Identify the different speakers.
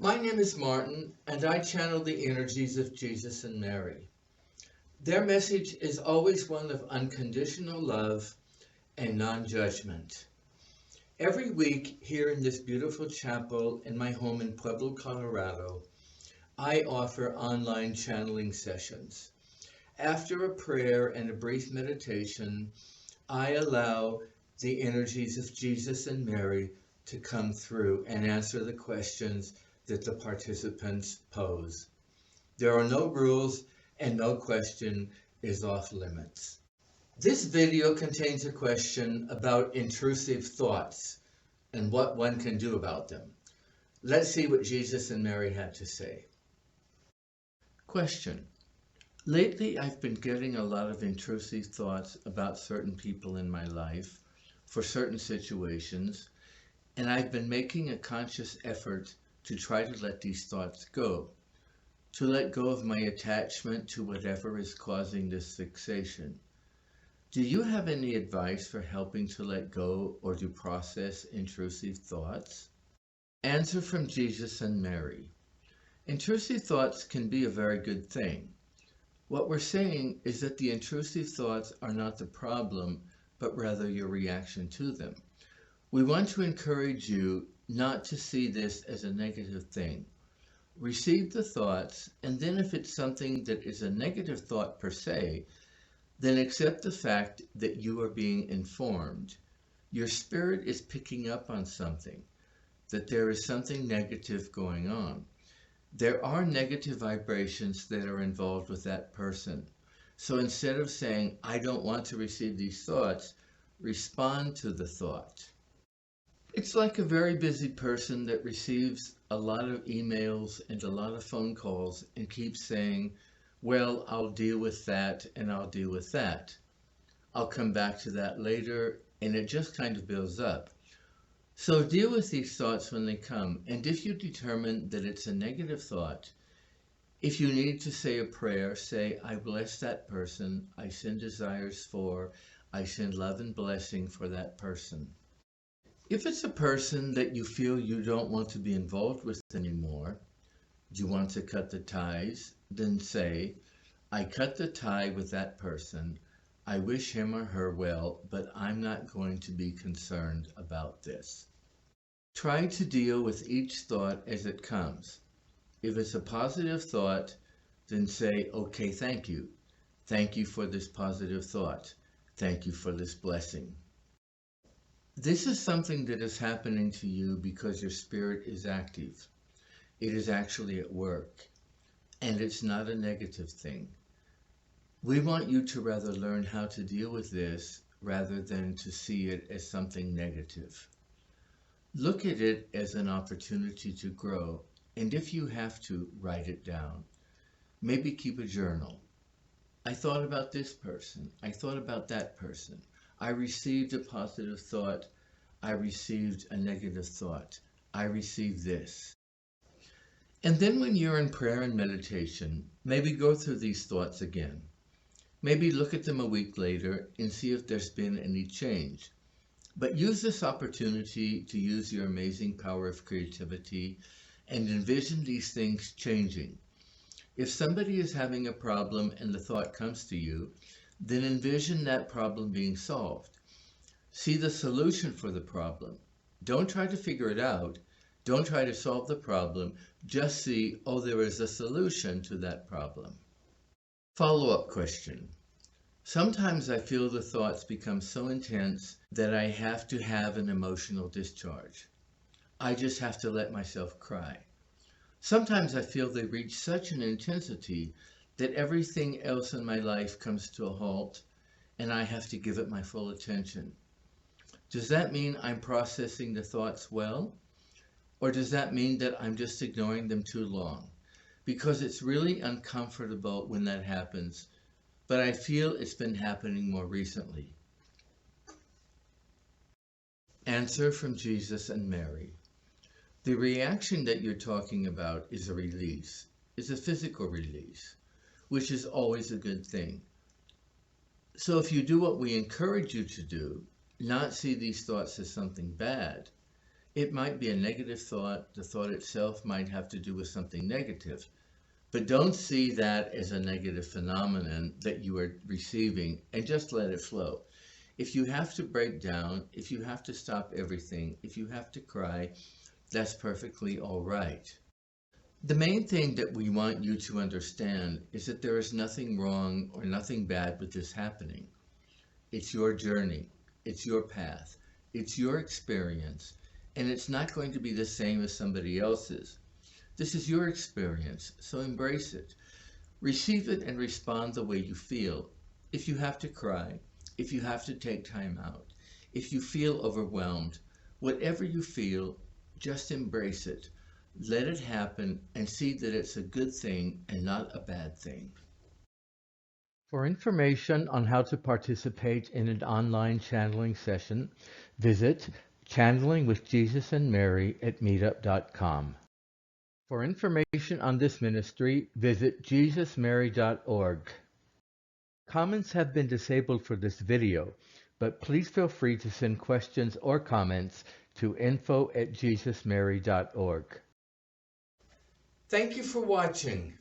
Speaker 1: My name is Martin, and I channel the energies of Jesus and Mary. Their message is always one of unconditional love and non-judgment. Every week here in this beautiful chapel in my home in Pueblo, Colorado, I offer online channeling sessions. After a prayer and a brief meditation, I allow the energies of Jesus and Mary to come through and answer the questions that the participants pose. There are no rules and no question is off limits. This video contains a question about intrusive thoughts and what one can do about them. Let's see what Jesus and Mary had to say. Question. Lately, I've been getting a lot of intrusive thoughts about certain people in my life for certain situations, and I've been making a conscious effort to try to let these thoughts go, to let go of my attachment to whatever is causing this fixation. Do you have any advice for helping to let go or to process intrusive thoughts? Answer from Jesus and Mary. Intrusive thoughts can be a very good thing. What we're saying is that the intrusive thoughts are not the problem, but rather your reaction to them. We want to encourage you not to see this as a negative thing. Receive the thoughts, and then if it's something that is a negative thought per se, then accept the fact that you are being informed. Your spirit is picking up on something, that there is something negative going on. There are negative vibrations that are involved with that person. So instead of saying, I don't want to receive these thoughts, respond to the thought. It's like a very busy person that receives a lot of emails and a lot of phone calls and keeps saying, well, I'll deal with that and I'll deal with that. I'll come back to that later, and it just kind of builds up. So deal with these thoughts when they come, and if you determine that it's a negative thought, if you need to say a prayer, say, I bless that person, I send desires for, I send love and blessing for that person. If it's a person that you feel you don't want to be involved with anymore, you want to cut the ties, then say, I cut the tie with that person. I wish him or her well, but I'm not going to be concerned about this. Try to deal with each thought as it comes. If it's a positive thought, then say, okay, thank you. Thank you for this positive thought. Thank you for this blessing. This is something that is happening to you because your spirit is active. It is actually at work, and it's not a negative thing. We want you to rather learn how to deal with this rather than to see it as something negative. Look at it as an opportunity to grow, and if you have to, write it down. Maybe keep a journal. I thought about this person. I thought about that person. I received a positive thought. I received a negative thought. I received this. And then when you're in prayer and meditation, maybe go through these thoughts again. Maybe look at them a week later and see if there's been any change. But use this opportunity to use your amazing power of creativity and envision these things changing. If somebody is having a problem and the thought comes to you, then envision that problem being solved. See the solution for the problem. Don't try to figure it out. Don't try to solve the problem. Just see, oh, there is a solution to that problem. Follow-up question. Sometimes I feel the thoughts become so intense that I have to have an emotional discharge. I just have to let myself cry. Sometimes I feel they reach such an intensity that everything else in my life comes to a halt and I have to give it my full attention. Does that mean I'm processing the thoughts well? Or does that mean that I'm just ignoring them too long? Because it's really uncomfortable when that happens, but I feel it's been happening more recently. Answer from Jesus and Mary. The reaction that you're talking about is a release, is a physical release, which is always a good thing. So if you do what we encourage you to do, not see these thoughts as something bad, It might be a negative thought. The thought itself might have to do with something negative. But don't see that as a negative phenomenon that you are receiving and just let it flow. If you have to break down, if you have to stop everything, if you have to cry, that's perfectly all right. The main thing that we want you to understand is that there is nothing wrong or nothing bad with this happening. It's your journey, it's your path, it's your experience, and it's not going to be the same as somebody else's. This is your experience, so embrace it. Receive it and respond the way you feel. If you have to cry, if you have to take time out, if you feel overwhelmed, whatever you feel, just embrace it. Let it happen and see that it's a good thing and not a bad thing. For information on how to participate in an online channeling session, visit Channeling with Jesus and Mary at meetup.com. For information on this ministry, visit jesusmary.org. Comments have been disabled for this video, but please feel free to send questions or comments to info@jesusmary.org. Thank you for watching.